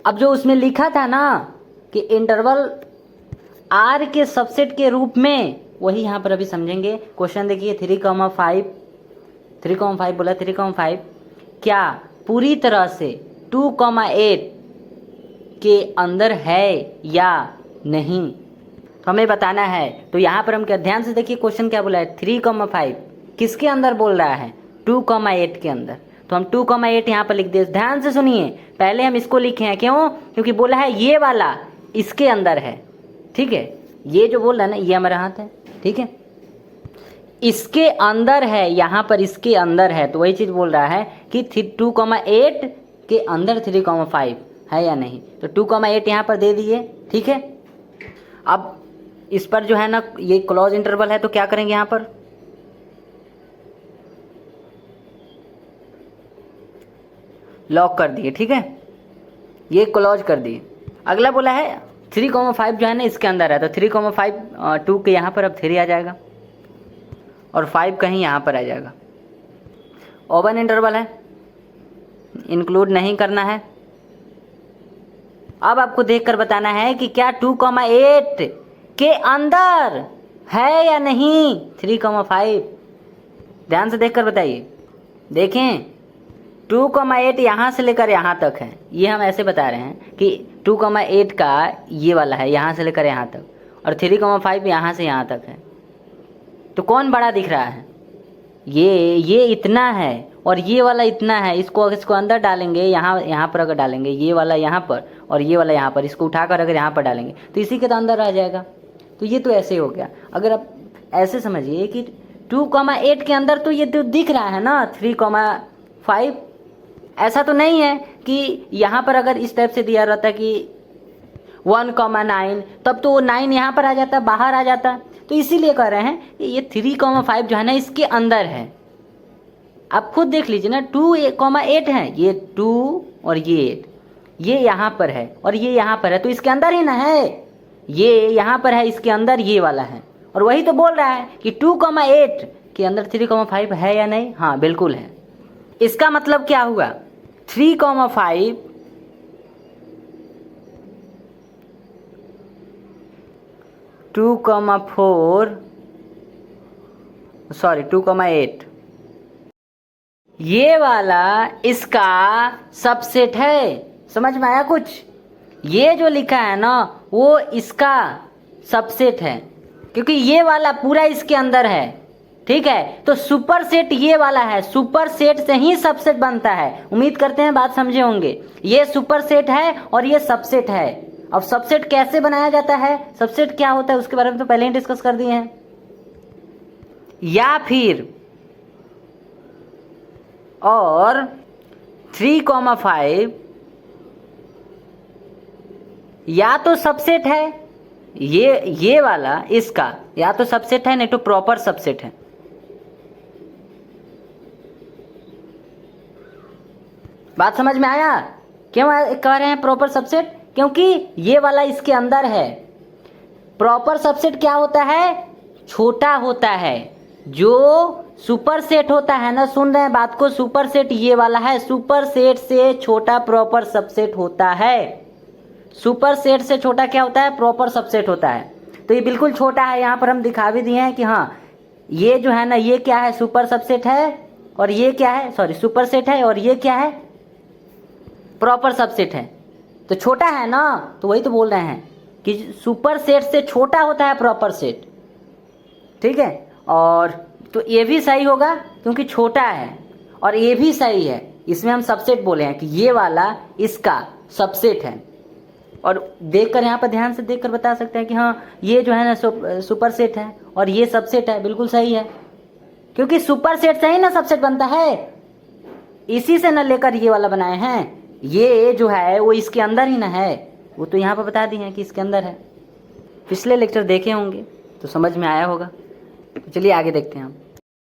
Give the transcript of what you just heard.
अब जो उसमें लिखा था ना कि इंटरवल आर के सबसेट के रूप में, वही यहाँ पर अभी समझेंगे। क्वेश्चन देखिए 3,5 बोला 3,5 क्या पूरी तरह से 2,8 के अंदर है या नहीं, तो हमें बताना है। तो यहाँ पर हम क्या, ध्यान से देखिए क्वेश्चन क्या बोला है, 3,5 किसके अंदर बोल रहा है, 2,8 के अंदर। तो हम 2,8 यहाँ पर लिख दे। ध्यान से सुनिए, पहले हम इसको लिखे हैं, क्यों, क्योंकि बोला है ये वाला इसके अंदर है, ठीक है। ये जो बोल रहा है ना, ये हमारा हाथ है, ठीक है, इसके अंदर है, यहाँ पर इसके अंदर है। तो वही चीज़ बोल रहा है कि 2,8 के अंदर 3,5 है या नहीं। तो 2,8 यहाँ पर दे दिए, ठीक है। अब इस पर जो है ना, ये क्लोज इंटरवल है, तो क्या करेंगे, यहाँ पर लॉक कर दिए, ठीक है, ये क्लोज कर दिए। अगला बोला है 3,5 जो है ना इसके अंदर है, तो 3,5 2 के यहाँ पर अब 3 आ जाएगा और 5 कहीं यहाँ पर आ जाएगा। ओपन इंटरवल है, इंक्लूड नहीं करना है। अब आपको देखकर बताना है कि क्या 2,8 के अंदर है या नहीं 3,5। ध्यान से देखकर बताइए। देखें 2,8 यहाँ से लेकर यहाँ तक है, ये हम ऐसे बता रहे हैं कि 2,8 का ये वाला है यहाँ से लेकर यहाँ तक, और 3,5 यहाँ से यहाँ तक है। तो कौन बड़ा दिख रहा है, ये इतना है और ये वाला इतना है। इसको अंदर डालेंगे, यहाँ पर अगर डालेंगे, ये वाला यहाँ पर और ये वाला यहाँ पर, इसको उठाकर अगर यहाँ पर डालेंगे तो इसी के तो अंदर आ जाएगा। तो ये तो ऐसे हो गया। अगर आप ऐसे समझिए कि 2,8 के अंदर तो ये तो दिख रहा है ना 3,5, ऐसा तो नहीं है कि यहाँ पर अगर इस टाइप से दिया रहता कि 1,9, तब तो वो 9 यहाँ पर आ जाता, बाहर आ जाता। तो इसीलिए कह रहे हैं कि ये 3,5 जो है ना इसके अंदर है। आप खुद देख लीजिए ना, 2,8 है, ये 2 और ये 8, ये यहाँ पर है और ये यहाँ पर है, तो इसके अंदर ही ना है। ये यहाँ पर है, इसके अंदर ये वाला है, और वही तो बोल रहा है कि 2,8 के अंदर 3,5 है या नहीं। हाँ बिल्कुल है। इसका मतलब क्या हुआ, 3,5 2,4 सॉरी 2,8 ये वाला इसका सबसेट है। समझ में आया कुछ? ये जो लिखा है ना वो इसका सबसेट है, क्योंकि ये वाला पूरा इसके अंदर है, ठीक है। तो सुपर सेट ये वाला है, सुपर सेट से ही सबसेट बनता है। उम्मीद करते हैं बात समझे होंगे। ये सुपर सेट है और ये सबसेट है। अब सबसेट कैसे बनाया जाता है, सबसेट क्या होता है, उसके बारे में तो पहले ही डिस्कस कर दिए हैं। या फिर और 3,5 या तो सबसेट है, ये वाला इसका या तो सबसेट है, नहीं तो प्रॉपर सबसेट है। बात समझ में आया? क्यों कह रहे हैं प्रॉपर सबसेट? क्योंकि ये वाला इसके अंदर है। प्रॉपर सबसेट क्या होता है, छोटा होता है। जो सुपर सेट होता है ना, सुन रहे हैं बात को, सुपर सेट ये वाला है, सुपर सेट से छोटा प्रॉपर सबसेट होता है। सुपर सेट से छोटा क्या होता है, प्रॉपर सबसेट होता है। तो ये बिल्कुल छोटा है, यहाँ पर हम दिखा भी दिए हैं कि हाँ ये जो है ना, ये क्या है, सुपर सबसेट है, और ये क्या है, सॉरी सुपर सेट है, और ये क्या है, प्रॉपर सबसेट है। तो छोटा है ना, तो वही तो बोल रहे हैं कि सुपर सेट से छोटा होता है प्रॉपर सेट, ठीक है। और तो ये भी सही होगा क्योंकि छोटा है, और ये भी सही है, इसमें हम सबसेट बोले हैं कि ये वाला इसका सबसेट है। और देखकर यहाँ पर ध्यान से देखकर बता सकते हैं कि हाँ ये जो है ना सुपर सेट है और ये सबसेट है। बिल्कुल सही है, क्योंकि सुपर सेट से ही ना सबसेट बनता है, इसी से ना लेकर ये वाला बनाए हैं। ये जो है वो इसके अंदर ही ना है, वो तो यहाँ पर बता दिए हैं कि इसके अंदर है। पिछले लेक्चर देखे होंगे तो समझ में आया होगा। चलिए आगे देखते हैं हम।